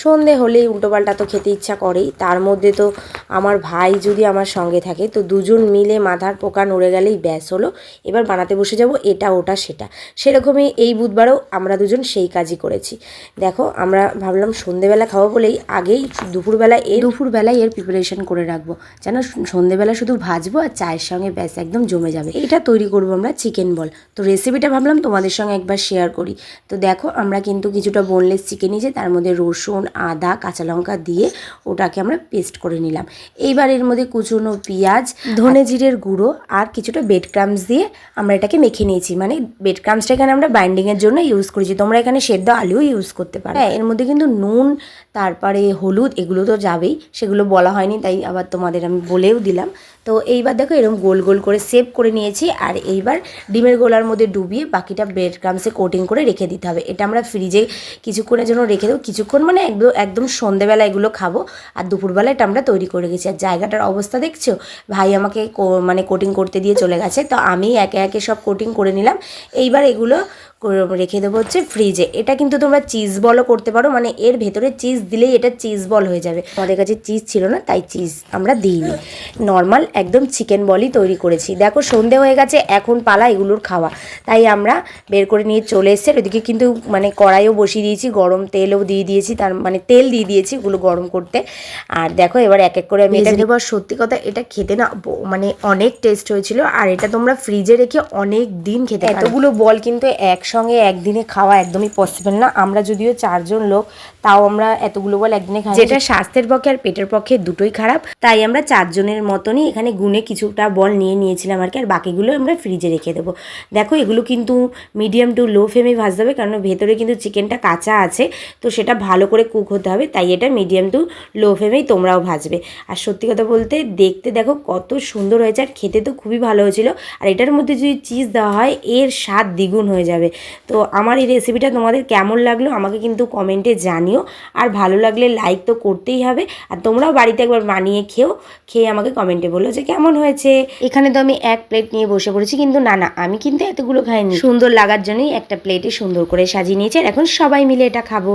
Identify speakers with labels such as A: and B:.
A: সন্ধে হলেই উল্টোপাল্টা তো খেতে ইচ্ছা করেই, তার মধ্যে তো আমার ভাই যদি আমার সঙ্গে থাকে তো দুজন মিলে মাথার পোকা নড়ে গেলেই ব্যাস হলো, এবার বানাতে বসে যাব এটা ওটা সেটা। সেরকমই এই বুধবারেও আমরা দুজন সেই কাজই করেছি। দেখো আমরা ভাবলাম সন্ধেবেলা খাবো বলেই আগেই দুপুরবেলায় এর প্রিপারেশন করে রাখবো, যেন সন্ধেবেলা শুধু ভাজবো আর চায়ের সঙ্গে ব্যাস একদম জমে যাবে। এটা তৈরি করবো আমরা চিকেন বল। তো রেসিপিটা ভাবলাম তোমাদের সঙ্গে একবার শেয়ার করি। তো দেখো আমরা কিন্তু কিছুটা বোনলেস চিকেন নিয়েছি, তার মধ্যে রসুন, আদা, কাঁচা লঙ্কা দিয়ে ওটাকে আমরা পেস্ট করে নিলাম। এইবার এর মধ্যে কুচনো পেঁয়াজ, ধনে জিরের গুঁড়ো আর কিছুটা বেড ক্রামস দিয়ে আমরা এটাকে মেখে নিয়েছি। মানে বেড ক্রামসটা এখানে আমরা বাইন্ডিংয়ের জন্য ইউজ করেছি, তোমরা এখানে সেদ্ধ আলুও ইউজ করতে পারো। হ্যাঁ, এর মধ্যে কিন্তু নুন, তারপরে হলুদ এগুলো তো যাবেই, সেগুলো বলা হয়নি তাই আবার তোমাদের আমি বলেও দিলাম। তো এইবার দেখো এরকম গোল গোল করে সেভ করে নিয়েছি, আর এইবার ডিমের গোলার মধ্যে ডুবিয়ে বাকিটা ব্রেড ক্রামসে কোটিং করে রেখে দিতে হবে। এটা আমরা ফ্রিজে কিছুক্ষণের জন্য রেখে দেবো, কিছুক্ষণ মানে একদম সন্ধেবেলা এগুলো খাবো, আর দুপুরবেলা এটা আমরা তৈরি করে গেছি। আর জায়গাটার অবস্থা দেখছো, ভাই আমাকে মানে কোটিং করতে দিয়ে চলে গেছে, তো আমি একে একে সব কোটিং করে নিলাম। এইবার এগুলো রেখে দেবো হচ্ছে ফ্রিজে। এটা কিন্তু তোমরা চিজ বলও করতে পারো, মানে এর ভেতরে চিজ দিলেই এটা চিজ বল হয়ে যাবে। আমাদের কাছে চিজ ছিল না তাই চিজ আমরা দিইনি, নর্মাল একদম চিকেন বলই তৈরি করেছি। দেখো সন্ধে হয়ে গেছে, এখন পালা এগুলোর খাওয়া, তাই আমরা বের করে নিয়ে চলে এসেছি। ওদিকে কিন্তু মানে কড়াইও বসিয়ে দিয়েছি, গরম তেলও দিয়ে দিয়েছি, তার মানে তেল দিয়ে দিয়েছি ওগুলো গরম করতে। আর দেখো এবার এক এক করে আমি এটা দেবো। সত্যি কথা এটা খেতে না মানে অনেক টেস্ট হয়েছিল, আর এটা তোমরা ফ্রিজে রেখে অনেক দিন খেতে পারো। এতগুলো বল কিন্তু একসঙ্গে একদিনে খাওয়া একদমই পসিবল না। আমরা যদিও 4 জন লোক, তাও আমরা এতগুলো বল একদিনে খাই, যেটা স্বাস্থ্যের পক্ষে আর পেটের পক্ষে দুটোই খারাপ। তাই আমরা 4 জনের মতনই এখানে গুনে কিছুটা বল নিয়ে নিয়েছিলাম আর কি, আর বাকিগুলো আমরা ফ্রিজে রেখে দেবো। দেখো এগুলো কিন্তু মিডিয়াম টু লো ফ্লেমে ভাজতে হবে, কারণ ভেতরে কিন্তু চিকেনটা কাঁচা আছে, তো সেটা ভালো করে কুক হতে হবে, তাই এটা মিডিয়াম টু লো ফ্লেমেই তোমরাও ভাজবে। আর সত্যি কথা বলতে দেখতে দেখো কত সুন্দর হয়েছে, আর খেতে তো খুবই ভালো হয়েছিল। আর এটার মধ্যে যদি চিজ দেওয়া হয় এর স্বাদ দ্বিগুণ হয়ে যাবে। তো আমার এই রেসিপিটা তোমাদের কেমন লাগলো আমাকে কিন্তু কমেন্টে জানিও, আর ভালো লাগলে লাইক তো করতেই হবে। আর তোমরাও বাড়িতে একবার বানিয়ে খেয়ে আমাকে কমেন্টে বলো যে কেমন হয়েছে। এখানে তো আমি এক প্লেট নিয়ে বসে পড়েছি, কিন্তু না আমি কিন্তু এতগুলো খাইনি, সুন্দর লাগার জন্যই একটা প্লেটে সুন্দর করে সাজিয়ে নিয়েছি, আর এখন সবাই মিলে এটা খাবো।